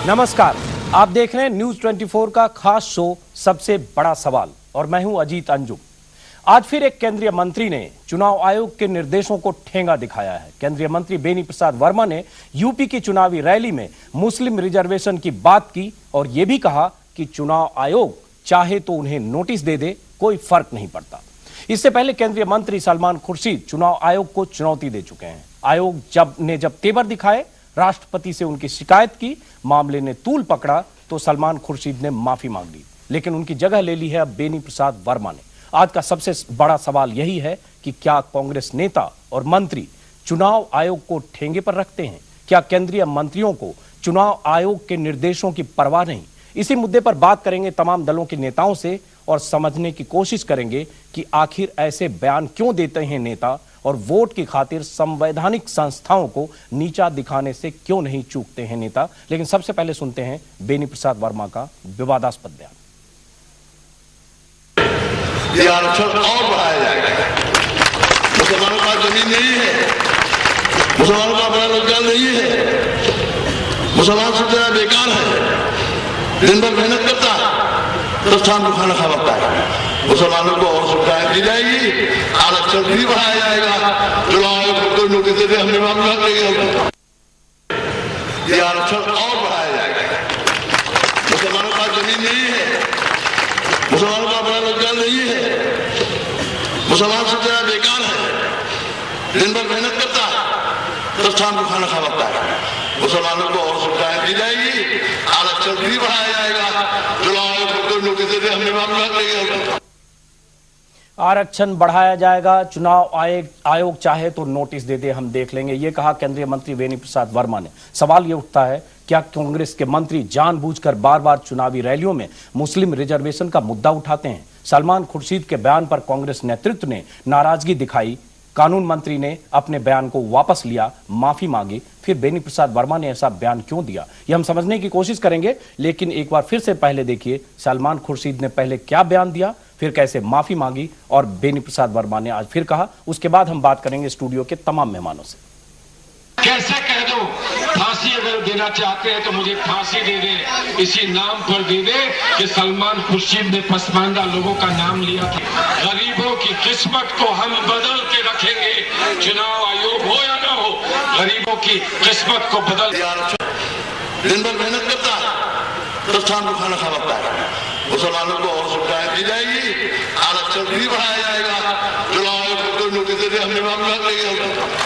नमस्कार, आप देख रहे हैं न्यूज 24 का खास शो सबसे बड़ा सवाल और मैं हूं अजीत अंजुम। आज फिर एक केंद्रीय मंत्री ने चुनाव आयोग के निर्देशों को ठेंगा दिखाया है। केंद्रीय मंत्री बेनी प्रसाद वर्मा ने यूपी की चुनावी रैली में मुस्लिम रिजर्वेशन की बात की और यह भी कहा कि चुनाव आयोग चाहे तो उन्हें नोटिस दे दे, कोई फर्क नहीं पड़ता। इससे पहले केंद्रीय मंत्री सलमान खुर्शीद चुनाव आयोग को चुनौती दे चुके हैं। आयोग जब तेवर दिखाए, राष्ट्रपति से उनकी शिकायत की, मामले ने तूल पकड़ा तो सलमान खुर्शीद ने माफी मांग ली, लेकिन उनकी जगह ले ली है अब बेनी प्रसाद वर्मा ने। आज का सबसे बड़ा सवाल यही है कि क्या कांग्रेस नेता और मंत्री चुनाव आयोग को ठेंगे पर रखते हैं? क्या केंद्रीय मंत्रियों को चुनाव आयोग के निर्देशों की परवाह नहीं? इसी मुद्दे पर बात करेंगे तमाम दलों के नेताओं से और समझने की कोशिश करेंगे कि आखिर ऐसे बयान क्यों देते हैं नेता और वोट की खातिर संवैधानिक संस्थाओं को नीचा दिखाने से क्यों नहीं चूकते हैं नेता। लेकिन सबसे पहले सुनते हैं बेनी प्रसाद वर्मा का विवादास्पद बयान। ये आरक्षण और बढ़ाया जाएगा। मुसलमानों का जमीन नहीं है, मुसलमानों का बड़ा रोजगार नहीं है, मुसलमान सब जगह बेकार है, दिन भर मेहनत करता प्रस्थान को खाना खा लगता है। मुसलमानों को और सुविधाएं दी जाएगी, आरक्षण भी बढ़ाया जाएगा। चुनाव आयोग को नोटिस देते हमने मामला किया, ये आरक्षण और बढ़ाया जाएगा। मुसलमानों का जमीन नहीं है, मुसलमानों का बड़ा रोजगार नहीं है, मुसलमान सब जगह बेकार है, दिन भर मेहनत करता प्रस्थान को खाना खा लगता है। मुसलमानों को और सुविधाएं दी जाएगी, आरक्षण भी बढ़ाया जाएगा। चुनाव आयोग को नोटिस देते हमने मामला किया, आरक्षण बढ़ाया जाएगा, चुनाव आयोग चाहे तो नोटिस दे दे, हम देख लेंगे, ये कहा केंद्रीय मंत्री बेनी प्रसाद वर्मा ने। सवाल ये उठता है, क्या कांग्रेस के मंत्री जानबूझकर बार बार चुनावी रैलियों में मुस्लिम रिजर्वेशन का मुद्दा उठाते हैं? सलमान खुर्शीद के बयान पर कांग्रेस नेतृत्व ने नाराजगी दिखाई, कानून मंत्री ने अपने बयान को वापस लिया, माफी मांगी, फिर बेनी प्रसाद वर्मा ने ऐसा बयान क्यों दिया, ये हम समझने की कोशिश करेंगे। लेकिन एक बार फिर से पहले देखिए सलमान खुर्शीद ने पहले क्या बयान दिया, फिर कैसे माफी मांगी और बेनी प्रसाद वर्मा ने आज फिर कहा। उसके बाद हम बात करेंगे स्टूडियो के तमाम मेहमानों से। कैसे कह दो फांसी अगर देना चाहते हैं तो मुझे फांसी दे दे, इसी नाम पर दे दे कि सलमान खुर्शीद ने पसमानदा लोगों का नाम लिया था। गरीबों की किस्मत को हम बदल के रखेंगे, चुनाव आयोग हो या ना हो, गरीबों की किस्मत को बदल। दिन भर मेहनत करता प्रस्थान को खाना खा लगता है। मुसलमानों को और सुविधाएं दी जाएगी, आरक्षण भी बढ़ाया जाएगा। चुनाव आयोग को नोटिस देते हमने मामला किया।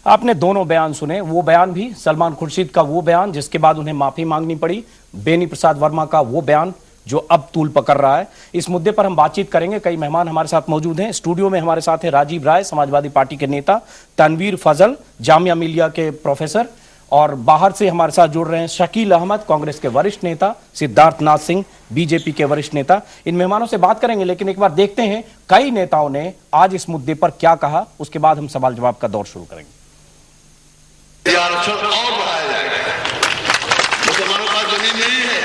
आपने दोनों बयान सुने, वो बयान भी सलमान खुर्शीद का वो बयान जिसके बाद उन्हें माफी मांगनी पड़ी, बेनी प्रसाद वर्मा का वो बयान जो अब तूल पकड़ रहा है। इस मुद्दे पर हम बातचीत करेंगे। कई मेहमान हमारे साथ मौजूद हैं। स्टूडियो में हमारे साथ है राजीव राय, समाजवादी पार्टी के नेता, तनवीर फजल, जामिया मिलिया के प्रोफेसर, और बाहर से हमारे साथ जुड़ रहे हैं शकील अहमद, कांग्रेस के वरिष्ठ नेता, सिद्धार्थ नाथ सिंह, बीजेपी के वरिष्ठ नेता। इन मेहमानों से बात करेंगे, लेकिन एक बार देखते हैं कई नेताओं ने आज इस मुद्दे पर क्या कहा, उसके बाद हम सवाल जवाब का दौर शुरू करेंगे। आरक्षण और बढ़ाया जाएगा। मुसलमानों का जमीन नहीं है,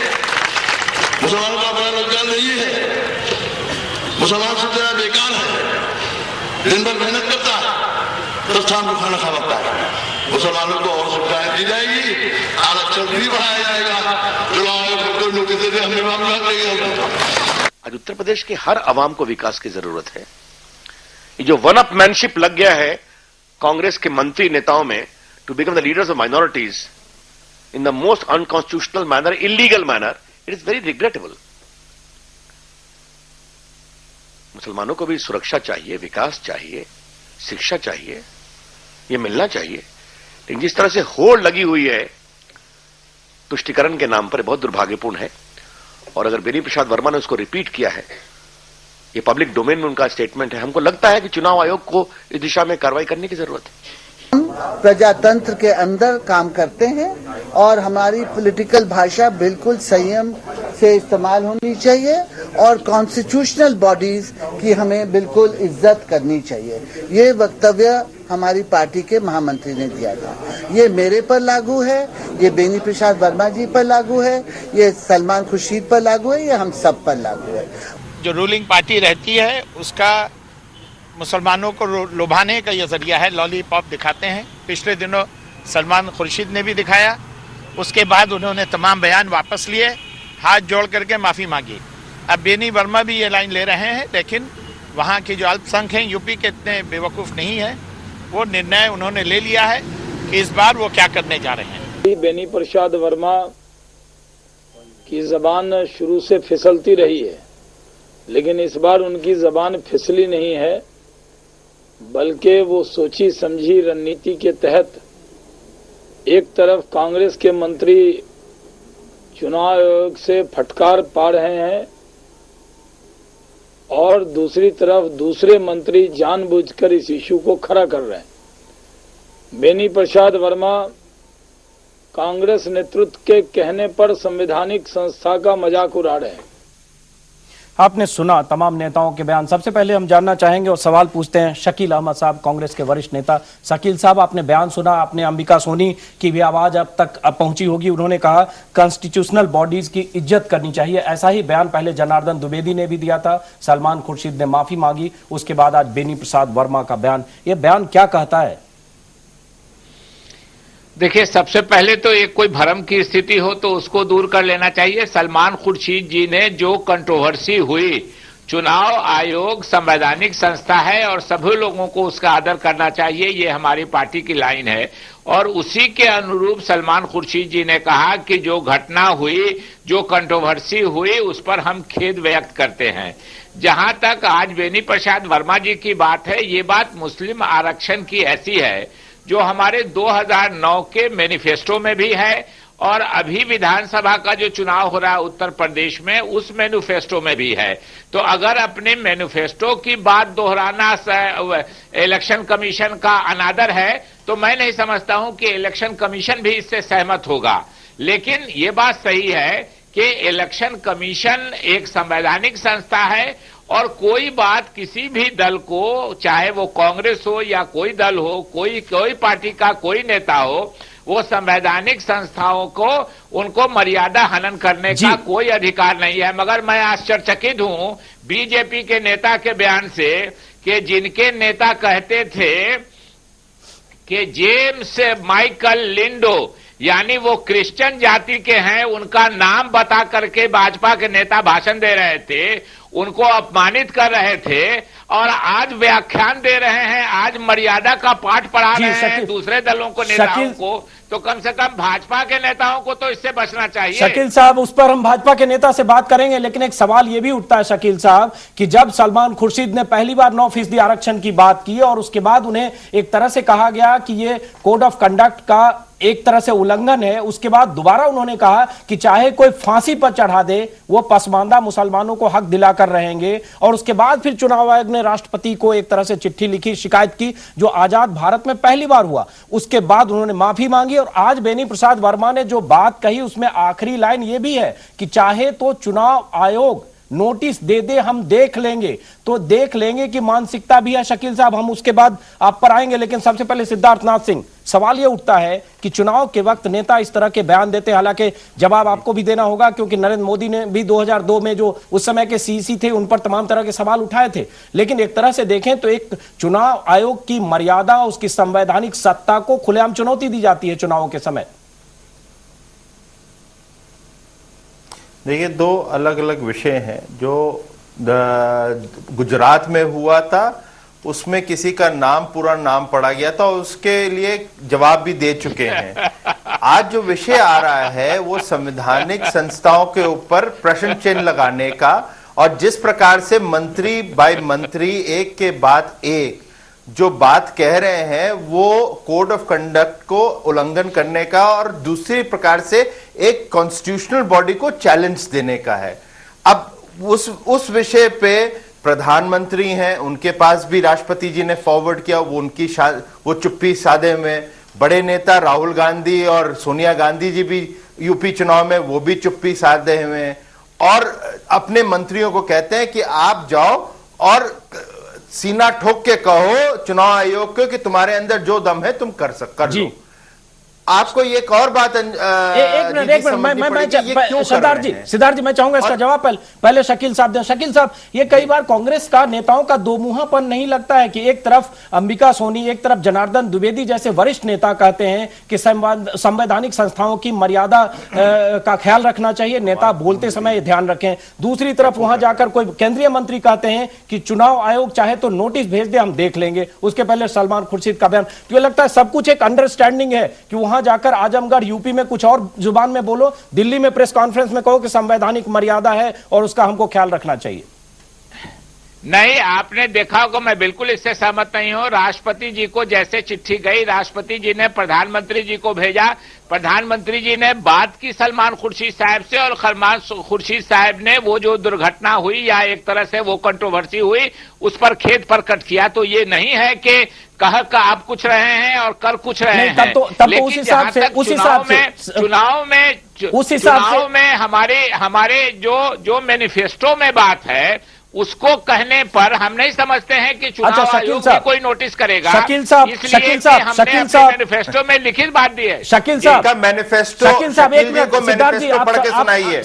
मुसलमानों का बड़ा रोजगार नहीं है, मुसलमान सब जगह बेकार है, दिन भर मेहनत करता प्रस्थान को खाना खा लगता है। मुसलमानों को और सुविधाएं दी जाएगी, आरक्षण भी बढ़ाया जाएगा। चुनाव आयोग को नोटिस देते हमने मामला किया। आज उत्तर प्रदेश के हर आवाम को विकास की जरूरत है। ये जो वन अपमैनशिप लग गया है कांग्रेस के मंत्री नेताओं में to become the leaders of minorities in the most unconstitutional manner, illegal manner, it is very regrettable. मुसलमानों को भी सुरक्षा चाहिए, विकास चाहिए, शिक्षा चाहिए, ये मिलना चाहिए। लेकिन जिस तरह से होड़ लगी हुई है तुष्टीकरण के नाम पर, बहुत दुर्भाग्यपूर्ण है। और अगर बेनी प्रसाद वर्मा ने उसको रिपीट किया है, ये पब्लिक डोमेन में उनका स्टेटमेंट है, हमको लगता है कि चुनाव आयोग को इस दिशा में कार्रवाई करने की जरूरत है। हम प्रजातंत्र के अंदर काम करते हैं और हमारी पॉलिटिकल भाषा बिल्कुल संयम से इस्तेमाल होनी चाहिए और कॉन्स्टिट्यूशनल बॉडीज की हमें बिल्कुल इज्जत करनी चाहिए। ये वक्तव्य हमारी पार्टी के महामंत्री ने दिया था। ये मेरे पर लागू है, ये बेनी प्रसाद वर्मा जी पर लागू है, ये सलमान खुर्शीद पर लागू है, ये हम सब पर लागू है। जो रूलिंग पार्टी रहती है उसका मुसलमानों को लुभाने का यह जरिया है, लॉलीपॉप दिखाते हैं। पिछले दिनों सलमान खुर्शीद ने भी दिखाया उसके बाद उन्होंने तमाम बयान वापस लिए, हाथ जोड़ करके माफ़ी मांगी। अब बेनी वर्मा भी ये लाइन ले रहे हैं, लेकिन वहाँ की जो अल्पसंख्यक हैं यूपी के इतने बेवकूफ़ नहीं है, वो निर्णय उन्होंने ले लिया है कि इस बार वो क्या करने जा रहे हैं। बेनी प्रसाद वर्मा की जबान शुरू से फिसलती रही है, लेकिन इस बार उनकी जबान फिसली नहीं है, बल्कि वो सोची समझी रणनीति के तहत एक तरफ कांग्रेस के मंत्री चुनाव आयोग से फटकार पा रहे हैं और दूसरी तरफ दूसरे मंत्री जानबूझकर इस इशू को खड़ा कर रहे हैं। बेनी प्रसाद वर्मा कांग्रेस नेतृत्व के कहने पर संवैधानिक संस्था का मजाक उड़ा रहे हैं। आपने सुना तमाम नेताओं के बयान। सबसे पहले हम जानना चाहेंगे और सवाल पूछते हैं शकील अहमद साहब, कांग्रेस के वरिष्ठ नेता। शकील साहब, आपने बयान सुना, आपने अंबिका सोनी की भी आवाज अब तक पहुंची होगी। उन्होंने कहा कॉन्स्टिट्यूशनल बॉडीज की इज्जत करनी चाहिए। ऐसा ही बयान पहले जनार्दन द्विवेदी ने भी दिया था, सलमान खुर्शीद ने माफी मांगी, उसके बाद आज बेनी प्रसाद वर्मा का बयान। यह बयान क्या कहता है? देखिए, सबसे पहले तो एक कोई भ्रम की स्थिति हो तो उसको दूर कर लेना चाहिए। सलमान खुर्शीद जी ने जो कंट्रोवर्सी हुई, चुनाव आयोग संवैधानिक संस्था है और सभी लोगों को उसका आदर करना चाहिए, ये हमारी पार्टी की लाइन है। और उसी के अनुरूप सलमान खुर्शीद जी ने कहा कि जो घटना हुई, जो कंट्रोवर्सी हुई, उस पर हम खेद व्यक्त करते हैं। जहां तक आज बेनी प्रसाद वर्मा जी की बात है, ये बात मुस्लिम आरक्षण की ऐसी है जो हमारे 2009 के मैनिफेस्टो में भी है और अभी विधानसभा का जो चुनाव हो रहा है उत्तर प्रदेश में, उस मैनिफेस्टो में भी है। तो अगर अपने मैनिफेस्टो की बात दोहराना इलेक्शन कमीशन का अनादर है, तो मैं नहीं समझता हूं कि इलेक्शन कमीशन भी इससे सहमत होगा। लेकिन ये बात सही है कि इलेक्शन कमीशन एक संवैधानिक संस्था है और कोई बात किसी भी दल को, चाहे वो कांग्रेस हो या कोई दल हो, कोई पार्टी का कोई नेता हो, वो संवैधानिक संस्थाओं को, उनको मर्यादा हनन करने का कोई अधिकार नहीं है। मगर मैं आश्चर्यचकित हूं बीजेपी के नेता के बयान से कि जिनके नेता कहते थे कि जेम्स माइकल लिंडो यानी वो क्रिश्चियन जाति के हैं, उनका नाम बता करके भाजपा के नेता भाषण दे रहे थे, उनको अपमानित कर रहे थे और आज व्याख्यान दे रहे हैं, आज मर्यादा का पाठ पढ़ा रहे हैं दूसरे दलों को, नेताओं को। तो कम से कम भाजपा के नेताओं को तो इससे बचना चाहिए। शकील साहब, उस पर हम भाजपा के नेता से बात करेंगे, लेकिन एक सवाल यह भी उठता है शकील साहब कि जब सलमान खुर्शीद ने पहली बार 9% आरक्षण की बात की और उसके बाद उन्हें एक तरह से कहा गया कि ये कोड ऑफ कंडक्ट का एक तरह से उल्लंघन है, उसके बाद दोबारा उन्होंने कहा कि चाहे कोई फांसी पर चढ़ा दे, वो पसमानदा मुसलमानों को हक दिलाकर रहेंगे। और उसके बाद फिर चुनाव आयोग ने राष्ट्रपति को एक तरह से चिट्ठी लिखी, शिकायत की, जो आजाद भारत में पहली बार हुआ। उसके बाद उन्होंने माफी मांगी और आज बेनी प्रसाद वर्मा ने जो बात कही उसमें आखिरी लाइन ये भी है कि चाहे तो चुनाव आयोग नोटिस दे दे, हम देख लेंगे। तो देख लेंगे कि मानसिकता भी है। शकील साहब, हम उसके बाद आप पर आएंगे, लेकिन सबसे पहले सिद्धार्थनाथ सिंह, सवाल यह उठता है कि चुनाव के वक्त नेता इस तरह के बयान देते हैं, हालांकि जवाब आपको भी देना होगा क्योंकि नरेंद्र मोदी ने भी 2002 में जो उस समय के सीईसी थे उन पर तमाम तरह के सवाल उठाए थे। लेकिन एक तरह से देखें तो एक चुनाव आयोग की मर्यादा, उसकी संवैधानिक सत्ता को खुलेआम चुनौती दी जाती है चुनावों के समय। देखिए, दो अलग अलग विषय हैं। जो गुजरात में हुआ था उसमें किसी का नाम, पूरा नाम पढ़ा गया था, उसके लिए जवाब भी दे चुके हैं। आज जो विषय आ रहा है वो संवैधानिक संस्थाओं के ऊपर प्रश्न चिन्ह लगाने का, और जिस प्रकार से मंत्री बाय मंत्री एक के बाद एक जो बात कह रहे हैं वो कोड ऑफ कंडक्ट को उल्लंघन करने का और दूसरी प्रकार से एक कॉन्स्टिट्यूशनल बॉडी को चैलेंज देने का है। अब उस विषय पे प्रधानमंत्री हैं, उनके पास भी राष्ट्रपति जी ने फॉरवर्ड किया, वो चुप्पी साधे में। बड़े नेता राहुल गांधी और सोनिया गांधी जी भी यूपी चुनाव में वो भी चुप्पी साधे हुए हैं और अपने मंत्रियों को कहते हैं कि आप जाओ और सीना ठोक के कहो चुनाव आयोग को कि तुम्हारे अंदर जो दम है तुम कर लो। आपको ये एक और बात एक मिनट मैं सिद्धार्थ जी मैं चाहूंगा इसका जवाब पहले शकील साहब दें। शकील साहब, ये कई बार कांग्रेस का नेताओं का दो मुंहापन नहीं लगता है कि एक तरफ अंबिका सोनी, एक तरफ जनार्दन द्विवेदी जैसे वरिष्ठ नेता कहते हैं कि संवैधानिक संस्थाओं की मर्यादा का ख्याल रखना चाहिए, नेता बोलते समय ध्यान रखें, दूसरी तरफ वहां जाकर कोई केंद्रीय मंत्री कहते हैं कि चुनाव आयोग चाहे तो नोटिस भेज दे, हम देख लेंगे, उसके पहले सलमान खुर्शीद का बयान। तो ये लगता है सब कुछ एक अंडरस्टैंडिंग है कि वहां जाकर आजमगढ़ यूपी में कुछ और जुबान में बोलो, दिल्ली में प्रेस कॉन्फ्रेंस में कहो कि संवैधानिक मर्यादा है और उसका हमको ख्याल रखना चाहिए। नहीं, आपने देखा होगा, मैं बिल्कुल इससे सहमत नहीं हूं। राष्ट्रपति जी को जैसे चिट्ठी गई, राष्ट्रपति जी ने प्रधानमंत्री जी को भेजा, प्रधानमंत्री जी ने बात की सलमान खुर्शीद साहब से, और सलमान खुर्शीद साहब ने वो जो दुर्घटना हुई या एक तरह से वो कंट्रोवर्सी हुई उस पर खेद प्रकट किया। तो ये नहीं है कि कह का आप कुछ रहे हैं और कर कुछ रहे हैं। तब तो उस हिसाब से चुनाव में हमारे जो मैनिफेस्टो में बात है उसको कहने पर हम नहीं समझते हैं कि चुनाव आयोग भी कोई नोटिस करेगा। शकील साहब मैनिफेस्टो में लिखित बात दी है। शकील साहब का मैनिफेस्टो, शकील साहब एक मिनट,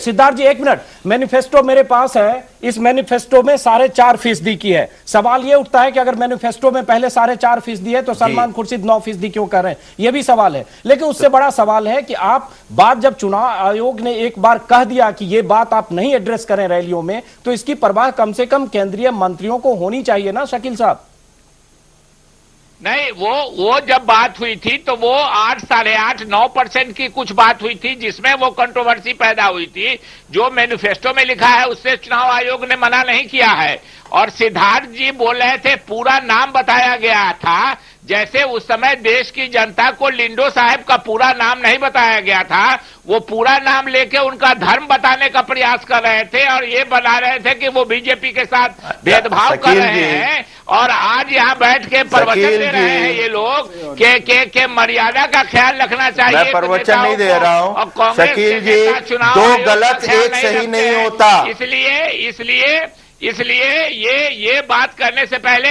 सिद्धार्थ जी एक मिनट, मैनिफेस्टो मेरे पास है, इस मैनिफेस्टो में 4.5% की है। सवाल ये उठता है कि अगर मैनिफेस्टो में पहले 4.5% है तो सलमान खुर्शीद 9% क्यों कर रहे हैं, यह भी सवाल है। लेकिन उससे बड़ा सवाल है कि आप बात जब चुनाव आयोग ने एक बार कह दिया कि यह बात आप नहीं एड्रेस करें रैलियों में, तो इसकी परवाह कम से कम केंद्रीय मंत्रियों को होनी चाहिए ना शकील साहब। नहीं, वो जब बात हुई थी तो वो 8, 8.5, 9% की कुछ बात हुई थी जिसमें वो कंट्रोवर्सी पैदा हुई थी। जो मैनिफेस्टो में लिखा है उससे चुनाव आयोग ने मना नहीं किया है। और सिद्धार्थ जी बोल रहे थे, पूरा नाम बताया गया था, जैसे उस समय देश की जनता को लिंडो साहब का पूरा नाम नहीं बताया गया था, वो पूरा नाम लेके उनका धर्म बताने का प्रयास कर रहे थे और ये बना रहे थे कि वो बीजेपी के साथ भेदभाव कर रहे हैं। और आज यहाँ बैठ के प्रवचन दे रहे हैं ये लोग के मर्यादा का ख्याल रखना चाहिए। मैं प्रवचन नहीं दे रहा हूँ शकील जी, दो गलत एक सही नहीं होता। इसलिए ये बात करने से पहले